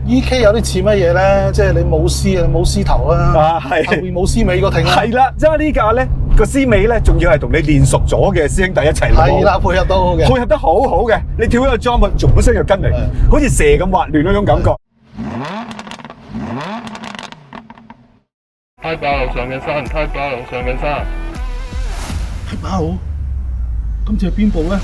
EK 有啲似乜嘢咧？即係你冇絲啊，冇絲頭啦，係後面冇絲尾個艇啦。係啦，因為呢架咧個絲尾咧，仲要係同你練熟咗嘅師兄弟一齊攞。係啦，配合到好嘅，配合得好好嘅。你跳咗個 jump，仲本身又跟嚟，好似蛇咁滑亂嗰種感覺。太霸樓上緊山，太霸樓上緊山。係8號，今次係邊部咧？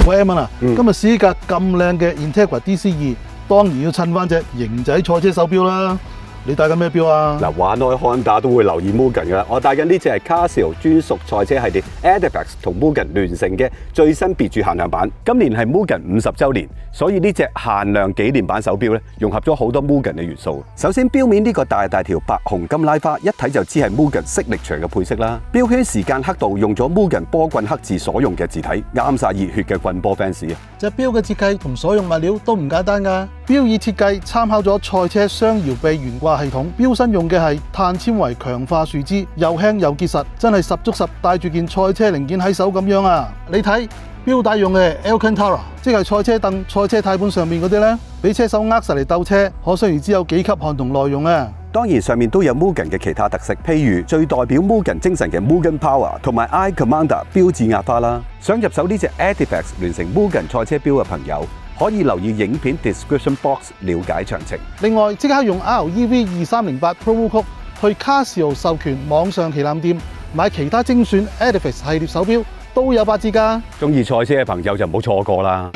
喂，Eman啊，今日試架咁靚嘅 Integra DC2，當然要襯翻隻型仔賽車手錶啦。你戴緊咩錶啊？嗱，玩開 Honda 都會留意 Mugen 噶啦。我戴緊呢隻係 Casio 專屬賽車系列 Edifice 同 Mugen 聯成嘅最新別注限量版。今年係 Mugen 50週年，所以呢隻限量紀念版手錶咧，融合咗好多 Mugen 嘅元素。首先錶面呢個大條白紅金拉花，一睇就知係 Mugen Signature嘅配色啦。錶圈時間刻度用咗 Mugen 波棍刻字所用嘅字體，啱晒熱血嘅棍波 fans 啊！隻錶嘅設計同所用物料都唔簡單㗎。錶椅設計參考咗賽車雙搖臂懸掛系統，錶身用嘅係碳纖維強化樹脂，又輕又結實，真係十足十帶住件賽車零件喺手咁樣啊！你睇錶帶用嘅 Alcantara， 即係賽車凳、賽車軚盤上面嗰啲呢，俾車手握實嚟鬥車，可想而知有幾級悍同耐用啊！當然上面都有 Mugen 嘅其他特色，譬如最代表 Mugen 精神嘅 Mugen Power 同埋 Eye Commander 標誌壓花啦。想入手呢隻 Edifice 聯成 Mugen 賽車錶嘅朋友，可以留意影片 description box 了解詳情。另外，即刻用 REV2308 promo code 去 Casio 授權網上旗艦店買其他精選 Edifice 系列手錶，都有8折㗎。中意賽車嘅朋友就唔好錯過啦。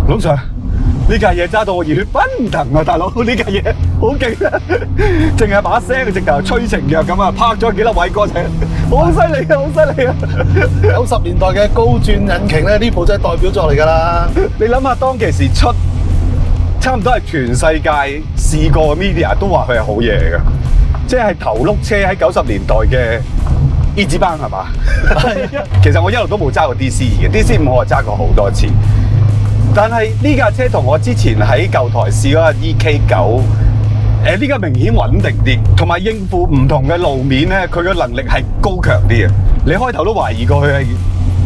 老 Sir， 呢架嘢揸到我熱血奔騰啊！大佬，呢架嘢好勁啊！淨係把聲直頭吹情藥咁啊，拍咗幾粒偉哥仔，好犀利啊！好犀利啊！90年代嘅高轉引擎咧，呢部真係代表作嚟㗎啦！你諗下，當其時出，差唔多係全世界試過嘅 media 都話佢係好嘢嚟㗎，即係頭碌車喺90年代嘅 Easy 班係嘛？其實我一路都冇揸過 DC2 嘅 DC5，我係揸過好多次。但係呢架車同我之前喺舊台試嗰架 EK9，呢架明顯穩定啲，同埋應付唔同嘅路面咧，佢嘅能力係高強啲嘅。你開頭都懷疑過佢係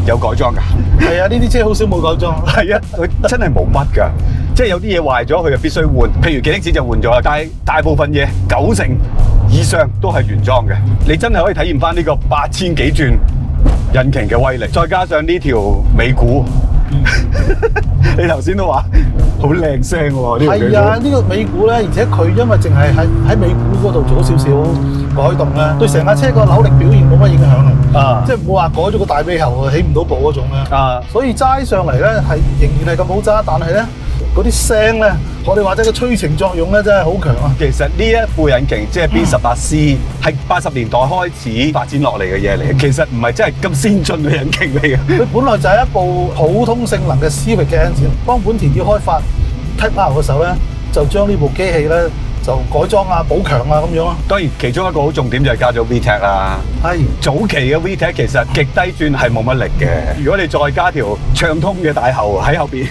有改裝㗎？係啊，呢啲車好少冇改裝。係啊，佢真係冇乜㗎，即係有啲嘢壞咗，佢就必須換。譬如幾粒子就換咗啦，但係大部分嘢90%以上都係原裝嘅。你真係可以體驗翻呢個8000幾轉引擎嘅威力，再加上呢條尾鼓。你頭先都話好靚聲喎，係啊，呢個尾鼓咧，而且佢因為淨係喺尾鼓嗰度做少少改動咧，對成架車個扭力表現冇乜影響啊！即係唔好話改咗個大尾喉啊，起唔到步嗰種咧啊！所以齋上嚟咧係仍然係咁好揸，但係咧嗰啲聲咧，我哋話齋個催情作用咧真係好強啊！其實呢一部引擎即係 B18C 係80年代開始發展落嚟嘅嘢嚟，其實唔係真係咁先進嘅引擎嚟嘅。佢本來就係一部普通性能嘅 Civic 嘅 engine， 幫本田要開發 Type R 嘅時候咧，就將呢部機器咧就改裝啊、補強啊咁樣咯。當然其中一個好重點就係加咗 VTEC 啦。係早期嘅 VTEC 其實極低轉係冇乜力嘅，如果你再加條暢通嘅大喉喺後邊，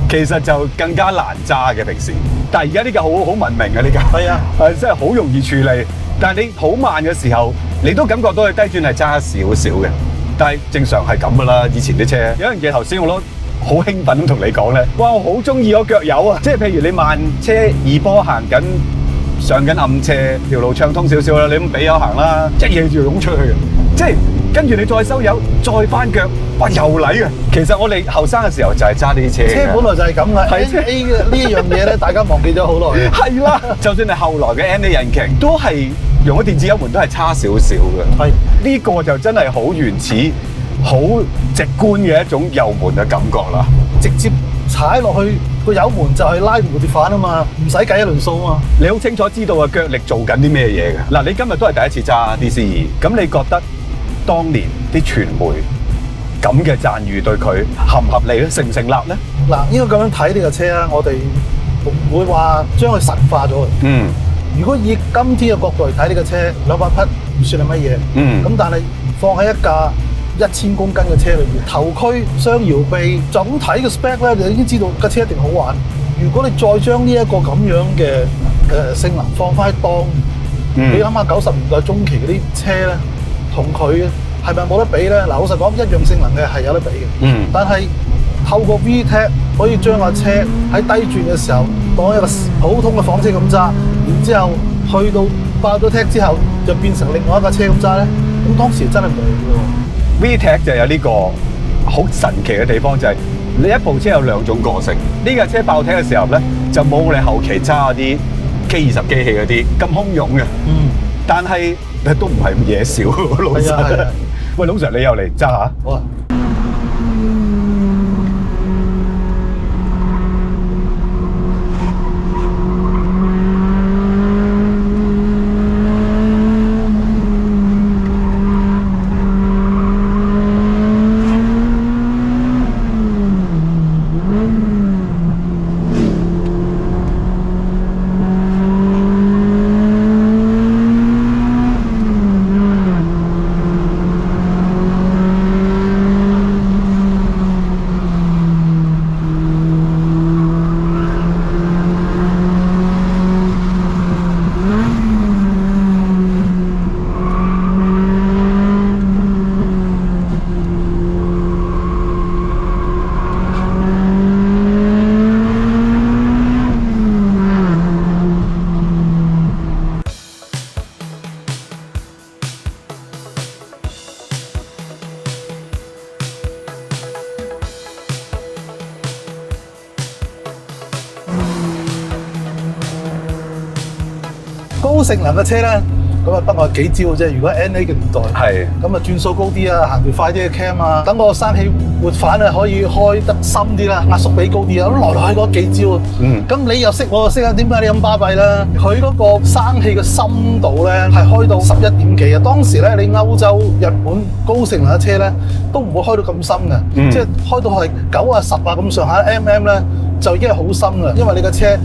其實就更加難揸嘅平時。但係而家呢架好文明嘅呢架，係啊，係真係好容易處理。但係你好慢嘅時候，你都感覺到佢低轉係揸少少嘅。但係正常係咁噶啦，以前啲車有樣嘢頭先我都好興奮咁同你講咧，哇！我好中意嗰腳油啊！即係譬如你慢車二波行緊上緊暗斜，條路暢通少少啦，你咁俾油行啦，一嘢就湧出去嘅，即係跟住你再收油，再翻腳，哇！又嚟嘅。其實我哋後生嘅時候就係揸呢啲車。車本來就係咁啦。NA 嘅呢一樣嘢咧，大家忘記咗好耐。係啦，就算係後來嘅 NA 引擎，都係用咗電子油門，都係差少少嘅。係呢個就真係好原始、好直觀嘅一種油門嘅感覺啦。直接踩落去個油門就係拉蝴蝶反啊嘛，唔使計一輪數啊嘛。你好清楚知道個腳力做緊啲咩嘢嘅。嗱，你今日都係第一次揸 DC2，咁你覺得當年啲傳媒咁嘅讚譽對佢合唔合理咧？成唔成立咧？嗱，應該咁樣睇呢架車啊，我哋唔會話將佢神化咗佢。如果以今天嘅角度嚟睇呢架車，200匹唔算係乜嘢。咁但係放喺一架1000公斤嘅車裏面，頭驅、雙搖臂，就咁睇個 spec 咧，你已經知道架車一定好玩。如果你再將呢一個咁樣嘅性能放翻喺當年，你諗下90年代中期嗰啲車咧，同佢係咪冇得比咧？嗱，老實講，一樣性能嘅係有得比嘅。但係透過 VTEC 可以將架車喺低轉嘅時候當一個普通嘅房車咁揸，然之後去到爆咗 TEC 之後就變成另外一架車咁揸咧。咁當時真係冇嘅。VTEC 就有呢個好神奇嘅地方，就係你一部車有兩種個性。呢架車爆 TEC 嘅時候咧，就冇你後期揸嗰啲 K20機器嗰啲咁洶湧嘅。但係都唔係咁嘢少，老實。喂，老 Sir， 你又嚟揸下？好啊。高性能嘅車咧，咁啊得我幾招嘅啫。如果 NA 嘅年代，係咁啊轉數高啲啊，行條快啲嘅 cam 啊，等個生氣活反啊，可以開得深啲啦，壓縮比高啲啊，咁來來去嗰幾招啊。咁你又識我又識啊，點解你咁巴閉啦？佢嗰個生氣嘅深度咧係開到11點幾啊。當時咧你歐洲、日本高性能嘅車咧都唔會開到咁深嘅，即係開到係9啊10啊咁上下 mm 咧就已經係好深嘅，因為你嘅車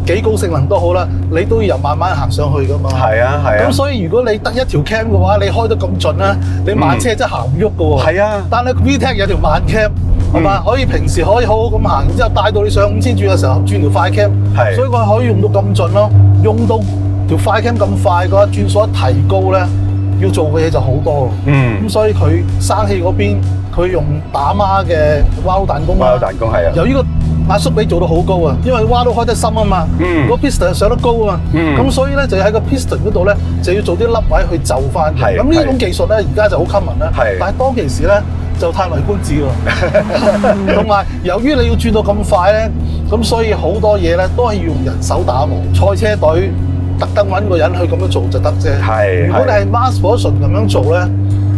幾高性能都好啦，你都要由慢慢行上去噶嘛。係啊，係啊。咁所以如果你得一條 cam 嘅話，你開得咁盡咧，你慢車真係行唔喐噶喎。係啊。但係 VTEC 有條慢 cam，係嘛？可以平時可以好好咁行，然之後帶到你上5000轉嘅時候轉條快 cam。係。所以佢可以用到咁盡咯，用到條快 cam 咁快嘅話，轉數一提高咧，要做嘅嘢就好多。咁所以佢生氣嗰邊，佢用打孖嘅蛙彈弓。蛙彈弓係啊。由呢個壓縮比做到好高啊，因為蛙都開得深啊嘛，個 piston 上得高啊嘛，咁所以咧就喺個 piston 嗰度咧就要做啲凹位去就翻。咁呢種技術咧而家就好 common 啦，但係當其時咧就歎為觀止喎。同埋由於你要轉到咁快咧，咁所以好多嘢咧都係要用人手打磨，賽車隊特登揾個人去咁樣做就得啫。如果你係 mass production 咁樣做咧，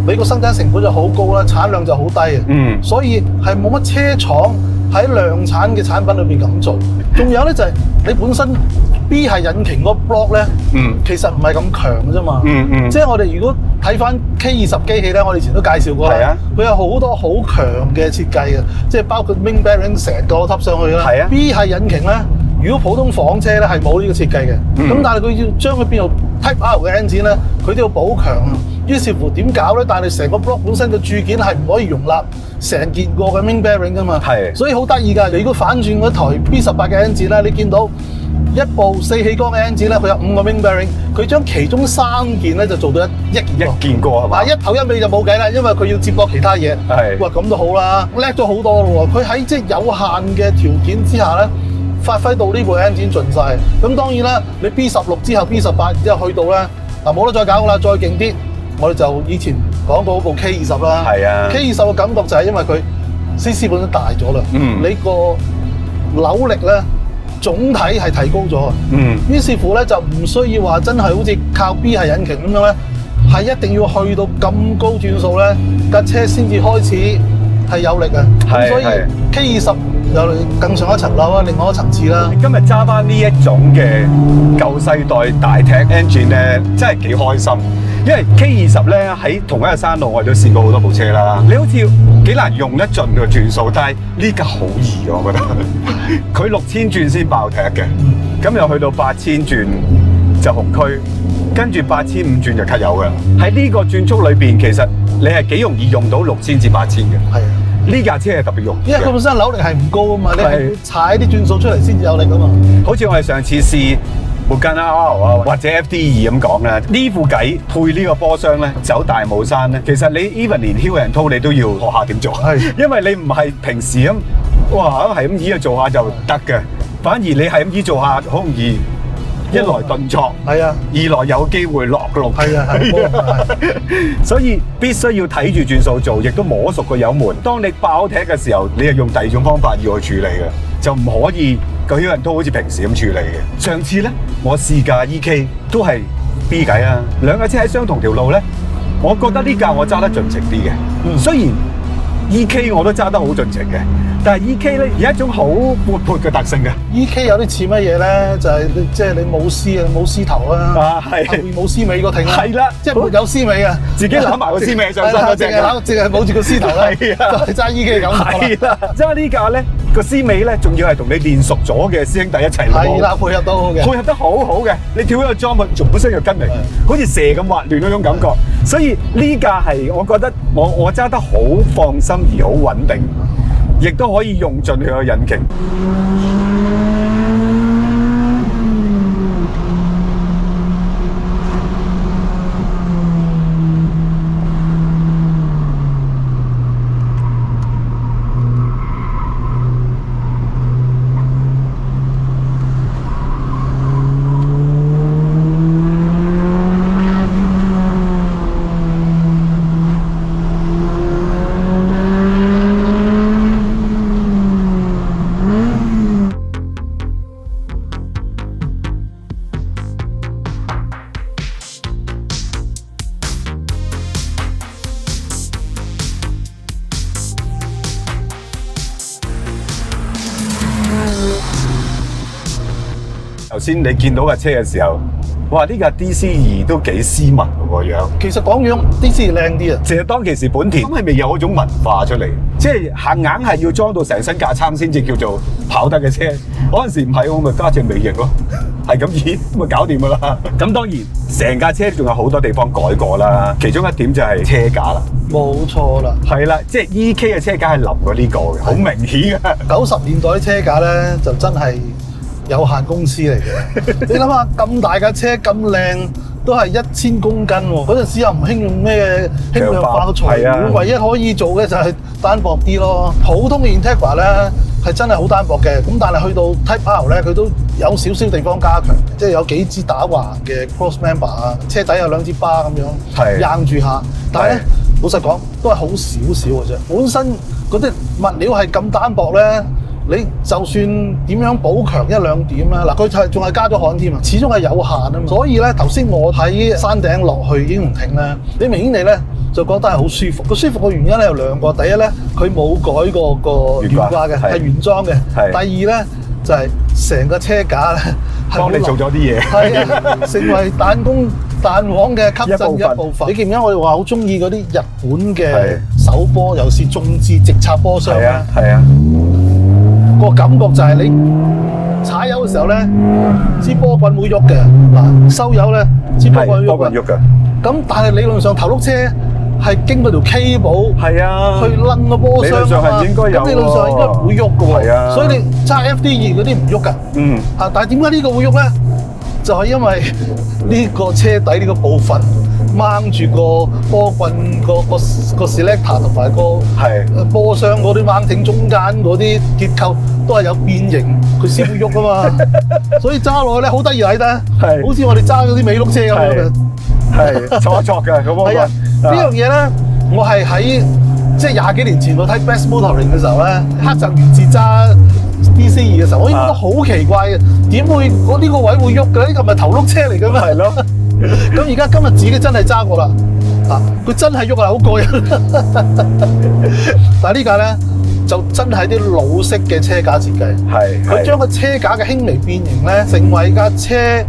你個生產成本就好高啦，產量就好低啊。所以係冇乜車廠喺量產嘅產品裏邊咁做，仲有咧就係你本身 B 係引擎嗰 block 咧，其實唔係咁強嘅啫嘛。即係我哋如果睇翻 K20機器咧，我哋以前都介紹過啦，佢有好多好強嘅設計嘅，即係包括 wing bearing 成個揼上去啦。B 係引擎咧，如果普通房車咧係冇呢個設計嘅，咁但係佢要將佢變做 Type R 嘅 engine 咧，佢都要補強啊。於是乎點搞咧？但係成個 block 本身嘅鑄件係唔可以容納成件個嘅 wing bearing 噶嘛，所以好得意㗎。你如果反轉嗰台 B18嘅 engine 咧，你見到一部4氣缸嘅 engine 咧，佢有5個 wing bearing， 佢將其中3件咧就做到一件過係嘛？一頭一尾就冇計啦，因為佢要接駁其他嘢。哇，咁都好啦，叻咗好多咯喎！佢喺即係有限嘅條件之下咧，發揮到呢部 engine 盡晒。咁當然啦，你 B16之後 B18，然之後去到咧嗱冇得再搞㗎啦，再勁啲。我哋就以前講過嗰部 K20啦，K20嘅感覺就係因為佢 CC 本身大咗啦，你個扭力咧總體係提高咗，於是乎咧就唔需要話真係好似靠 B 係引擎咁樣咧，係一定要去到咁高轉數咧架車先至開始係有力啊，咁所以 K20又更上一層樓啊，另外一個層次啦。今日揸翻呢一種嘅舊世代大 TEC engine 咧，真係幾開心。因為 K20咧喺同一個山路，我哋都試過好多部車啦。你好似幾難用得盡個轉數，但係呢架好易嘅，我覺得。佢6000轉先爆 TEC嘅，咁又去到8000轉就紅區，跟住8500轉就 cut 油㗎啦。喺呢個轉速裏邊，其實你係幾容易用到6000至8000嘅。係啊，呢架車係特別用，因為佢本身扭力係唔高啊嘛，你係係要踩啲轉數出嚟先至有力啊嘛。好似我哋上次試活根 RR 啊，或者 FD2咁講咧，呢副計配呢個波箱咧，走大帽山咧，其實你 even 連 heel and toe 你都要學下點做，係因為你唔係平時咁，哇係咁依啊做下就得嘅，反而你係咁依做下，好容易一來頓挫，係啊，二來有機會落路，係啊係，所以必須要睇住轉數做，亦都摸熟個油門。當你爆踢嘅時候，你係用第二種方法要去處理嘅，就唔可以個 heel and toe好似平時咁處理嘅。上次咧，我試架 EK 都係 B 計啊，兩架車喺相同條路咧，我覺得呢架我揸得盡情啲嘅。雖然 EK 我都揸得好盡情嘅，但係 EK 咧有一種好活潑嘅特性嘅。EK 有啲似乜嘢咧？就係即係你冇絲啊，冇絲頭啦，啊係後面冇絲尾個艇啦，係啦即係沒有絲尾啊，自己攬埋個絲尾上身嗰隻㗎。淨係冇住個絲頭啦，係啊就係揸 EK 咁。係啦，揸呢架咧個絲尾咧，仲要係同你練熟咗嘅師兄弟一齊攞。係啦，配合到好嘅。配合得好好嘅，你跳一個 jump，佢本身就跟嚟，好似蛇咁滑亂嗰種感覺。所以呢架係我覺得我揸得好放心而好穩定，亦都可以用盡佢個引擎。頭先你見到架車嘅時候，哇！呢架 DC2 都幾斯文喎個樣。其實講樣 DC 靚啲啊，其實當其時本田咁係未有嗰種文化出嚟，即係硬係要裝到成身架撐先至叫做跑得嘅車。嗰陣時唔係，我咪加隻尾翼咯，係咁咦咁咪搞掂㗎啦。咁當然成架車仲有好多地方改過啦，其中一點就係車架啦。冇錯啦。係啦，即係 EK 嘅車架係淋過呢個嘅，好明顯嘅。90年代啲車架咧就真係有限公司嚟嘅。你諗下咁大架車咁靚，都係1000公斤喎。嗰陣時又唔興用咩輕量化嘅材料，唯一可以做嘅就係單薄啲咯。普通嘅 Integra 咧係真係好單薄嘅，咁但係去到 Type R 咧，佢都有少少地方加強，即係有幾支打橫嘅 cross member 啊，車底有2支巴咁樣硬住下。但係咧老實講都係好少少嘅啫。本身嗰啲物料係咁單薄咧，你就算點樣補強1、2點咧，嗱佢仲係加咗焊添啊，始終係有限啊嘛。所以咧頭先我喺山頂落去英雄亭咧，你明顯地咧就覺得係好舒服。個舒服嘅原因咧有2個，第一咧佢冇改過個懸掛嘅，係原裝嘅。第二咧就係成個車架咧幫你做咗啲嘢，係啊，成為彈簧嘅吸震嘅一部分。你記唔記得我哋話好中意嗰啲日本嘅手波，尤其是中置直插波箱咧？係啊。個感覺就係你踩油嘅時候咧，支波棍會喐嘅。嗱，收油咧，支波棍會喐嘅。咁但係理論上頭轆車係經過條 cable 去掕個波箱啊嘛。咁理論上應該唔會喐嘅喎。所以你揸 FD2嗰啲唔喐㗎。但係點解呢個會喐咧？就係因為呢個車底呢個部分掹住個波棍個 selector 同埋個波箱嗰啲掹挺中間嗰啲結構都係有變形，佢先會喐啊嘛。所以揸落去咧好得意睇得，好似我哋揸嗰啲尾轆車咁樣嘅，係錯一錯嘅咁樣。係啊，呢樣嘢咧，我係喺即係20幾年前我睇 Best Motoring 嘅時候咧，黑澤元治揸 DC2 嘅時候，我已經覺得好奇怪嘅，點會呢個位會喐嘅？呢個唔係頭轆車嚟嘅咩？係咯。咁而家今日自己真係揸過啦，佢真係喐啊，好過癮。但係呢架咧就真係啲老式嘅車架設計，佢將個車架嘅輕微變形咧，成為架車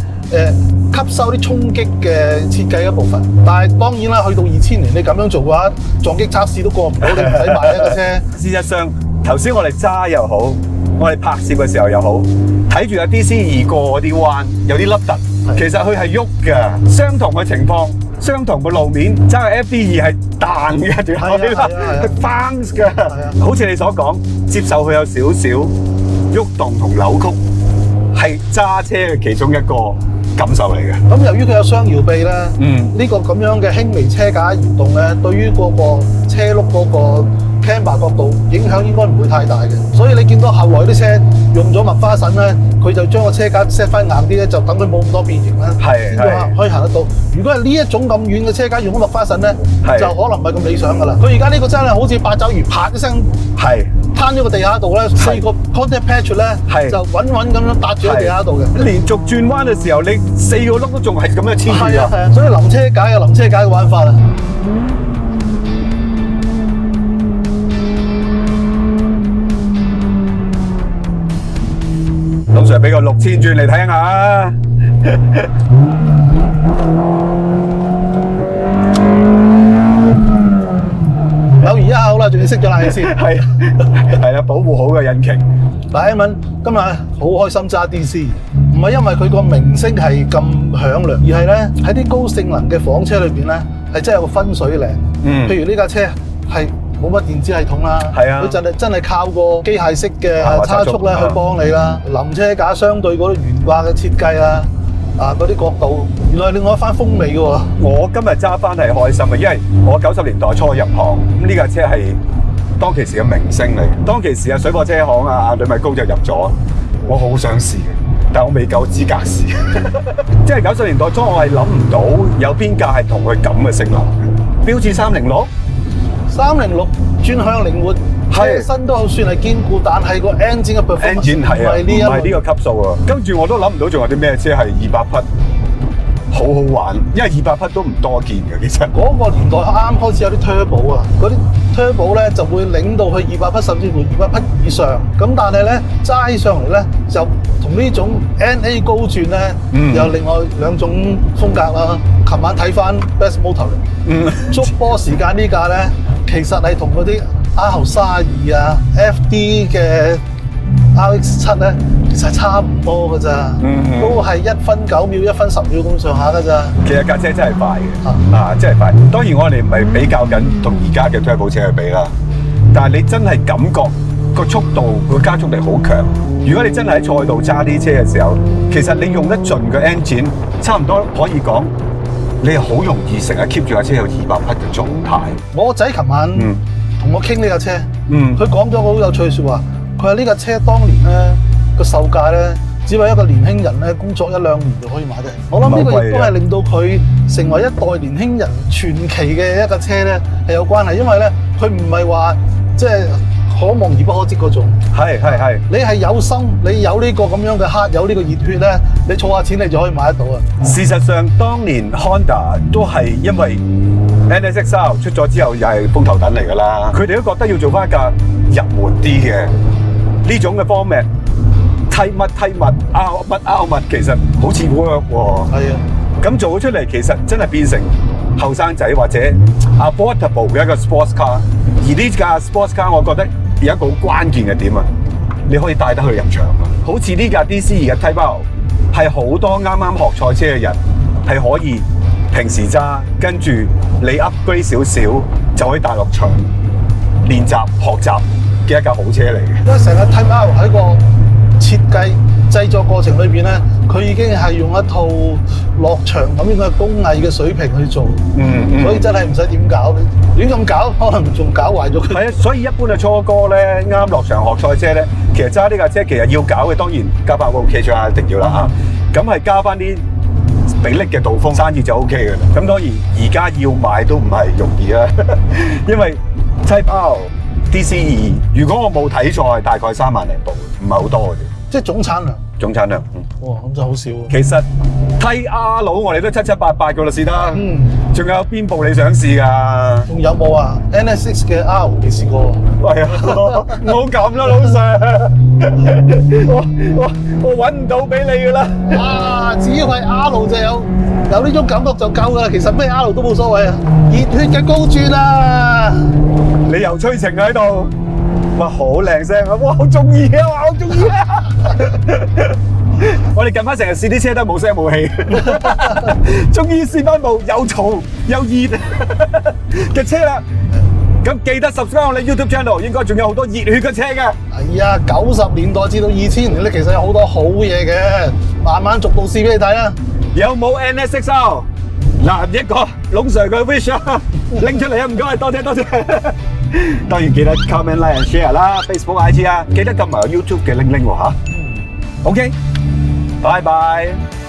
吸收啲衝擊嘅設計一部分。但係當然啦，去到2000年你咁樣做嘅話，撞擊測試都過唔到，你唔使買一架車。事實上，頭先我哋揸又好，我哋拍攝嘅時候又好，睇住阿 DC2過嗰啲彎，有啲凹凸，其實佢係喐㗎。相同嘅情況，相同嘅路面，揸個 FD2係彈嘅，條海啦，係 bounce 㗎。好似你所講，接受佢有少少喐動同扭曲，係揸車嘅其中一個感受嚟嘅。咁由於佢有雙搖臂咧，呢個咁樣嘅輕微車架搖動咧，對於嗰個車轆嗰個 camber 角度影響應該唔會太大嘅。所以你見到後來啲車用咗麥花臣咧，佢就將個車架 set 翻硬啲咧，就等佢冇咁多變形啦，先至可以行得到。如果係呢一種咁遠嘅車架用咗麥花臣咧，就可能唔係咁理想噶啦。佢而家呢個真係好似八爪魚，啪一聲攤咗個地下度咧，4個 contact patch 咧就穩穩咁樣搭住喺地下度嘅。連續轉彎嘅時候，你4個轆都仲係咁樣黐住係啊，所以臨車架有臨車架嘅玩法啊。林 Sir 俾個6000轉嚟睇下。有而一口啦，仲要熄咗冷氣先。係啦，保護好個引擎。嗱，Iman今日好開心揸 DC，唔係因為佢個名聲係咁響亮，而係咧喺啲高性能嘅房車裏邊咧，係真係有個分水嶺。譬如呢架車係冇乜電子系統啦，佢真係靠個機械式嘅差速咧去幫你啦。臨車架相對嗰啲懸掛嘅設計啊，嗰啲角度，原來另外一番風味嘅喎。我今日揸翻係開心嘅，因為我90年代初入行，咁呢架車係當其時嘅明星嚟。當其時啊，水貨車行啊，呂米高就入咗，我好想試嘅，但我未夠資格試。即係90年代初，我係諗唔到有邊架係同佢咁嘅性能嘅。標致306轉向靈活，車身都算係堅固，但係個 engine 嘅 performance 唔係呢個級數啊。跟住我都諗唔到仲有啲咩車係200匹，好好玩，因為200匹都唔多見嘅。其實嗰個年代啱開始有啲 turbo 啊，嗰啲 turbo 咧就會領到去200匹，甚至乎200匹以上。咁但係咧齋上嚟咧就同呢種 NA 高轉咧，有另外兩種風格啦。琴晚睇翻 Best Motor，捉波時間呢架咧，其實係同嗰啲 R32啊、FD 嘅 RX7咧，其實差唔多㗎咋，都係1分9秒、1分10秒咁上下㗎咋。其實架車真係快嘅，真係快。當然我哋唔係比較緊同而家嘅 turbo 車去比啦，但係你真係感覺個速度、個加速力好強。如果你真係喺賽道揸啲車嘅時候，其實你用得盡個 engine， 差唔多可以講，你係好容易成日 keep 住架車有200匹嘅狀態。我個仔琴晚同我傾呢架車，佢講咗個好有趣嘅説話。佢話呢架車當年咧個售價咧，只為一個年輕人咧工作1-2年就可以買得。我諗呢個亦都係令到佢成為一代年輕人傳奇嘅一架車咧係有關係，因為咧佢唔係話即係可望而不可即嗰種。係。你係有心，你有呢個咁樣嘅黑，有呢個熱血咧，你儲下錢你就可以買得到啊！事實上，當年 Honda 都係因為 NSX-R 出咗之後，又係風頭躉嚟㗎啦。佢哋都覺得要做翻一架入門啲嘅呢種嘅 format， 梯乜 R 乜，其實好似 work 喎。係啊，咁做咗出嚟，其實真係變成後生仔或者 affordable 嘅一個 sports car。而呢架 sports car， 我覺得有一個好關鍵嘅點啊，你可以帶得去入場啊。好似呢架 DC2嘅 Type R， 係好多啱啱學賽車嘅人係可以平時揸，跟住你 upgrade 少少就可以帶落場練習學習嘅一架好車嚟嘅。因為成個 Type R 喺個設計製作過程裏邊咧，佢已經係用一套落場咁樣嘅工藝嘅水平去做，所以真係唔使點搞，亂咁搞可能仲搞壞咗佢。係啊，所以一般嘅初哥咧，啱落場學賽車咧，其實揸呢架車其實要搞嘅，當然加翻個 cage 啦，一定要啦嚇。咁係加翻啲比力嘅導風，生意就 OK 嘅啦。咁當然而家要買都唔係容易啊，因為 Type R DC2， 如果我冇睇錯，大概3萬零部，唔係好多嘅啫。即係總產量。總產量。哇，咁就好少喎。其實 Type R 佬我哋都7、7、8、8個啦，試得。仲有邊部你想試㗎？仲有冇啊 ？NSX 嘅 R 未試過。係啊，唔好咁啦，老 Sir。我揾唔到俾你㗎啦。啊，只要係 R 就有呢種感覺就夠㗎啦。其實咩 R 都冇所謂啊。熱血嘅高轉啊！你又催情喺度。哇，好靚聲啊！哇，好中意啊！哇，好中意啊！我哋近排成日試啲車都冇聲冇氣，終於試翻部又嘈又熱嘅車啦！咁記得 subscribe 我哋 YouTube channel， 應該仲有好多熱血嘅車嘅。係啊，90年代至到2000年咧，其實有好多好嘢嘅，慢慢逐步試俾你睇啊！有冇 NSXR？嗱，一個龍 Sir 嘅 wish 啊，拎出嚟啊！唔該，多謝多謝。當然記得 comment、like and share 啦 ，Facebook、IG 啊，記得撳埋 YouTube 嘅鈴鈴喎嚇。OK，拜拜。